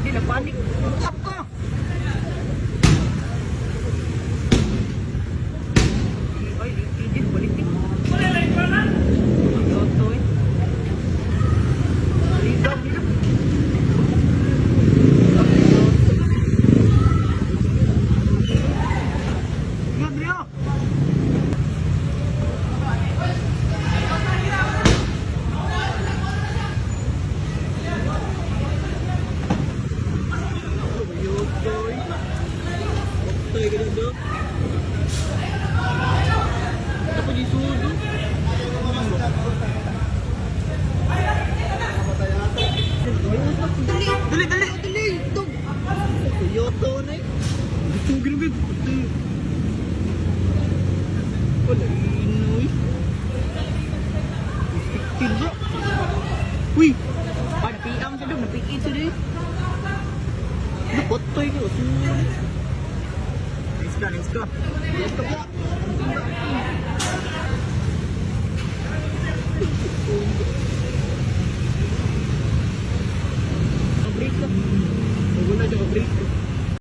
Hindi na panik. Up ka! Ay, hindi. Balitik. Yoto eh. Ligaw nila. Yun, Rio! Toy ka doon doon. Ito pa di sudo. Dali! Ito! Yoto na eh. Ito, ginagay. Wala inoy. Restricted bro. Uy! Pagpiang sa doon, napikit sa doon. Napotoy ko. Nice ka. Ito ka. Break ka. Wala siya break.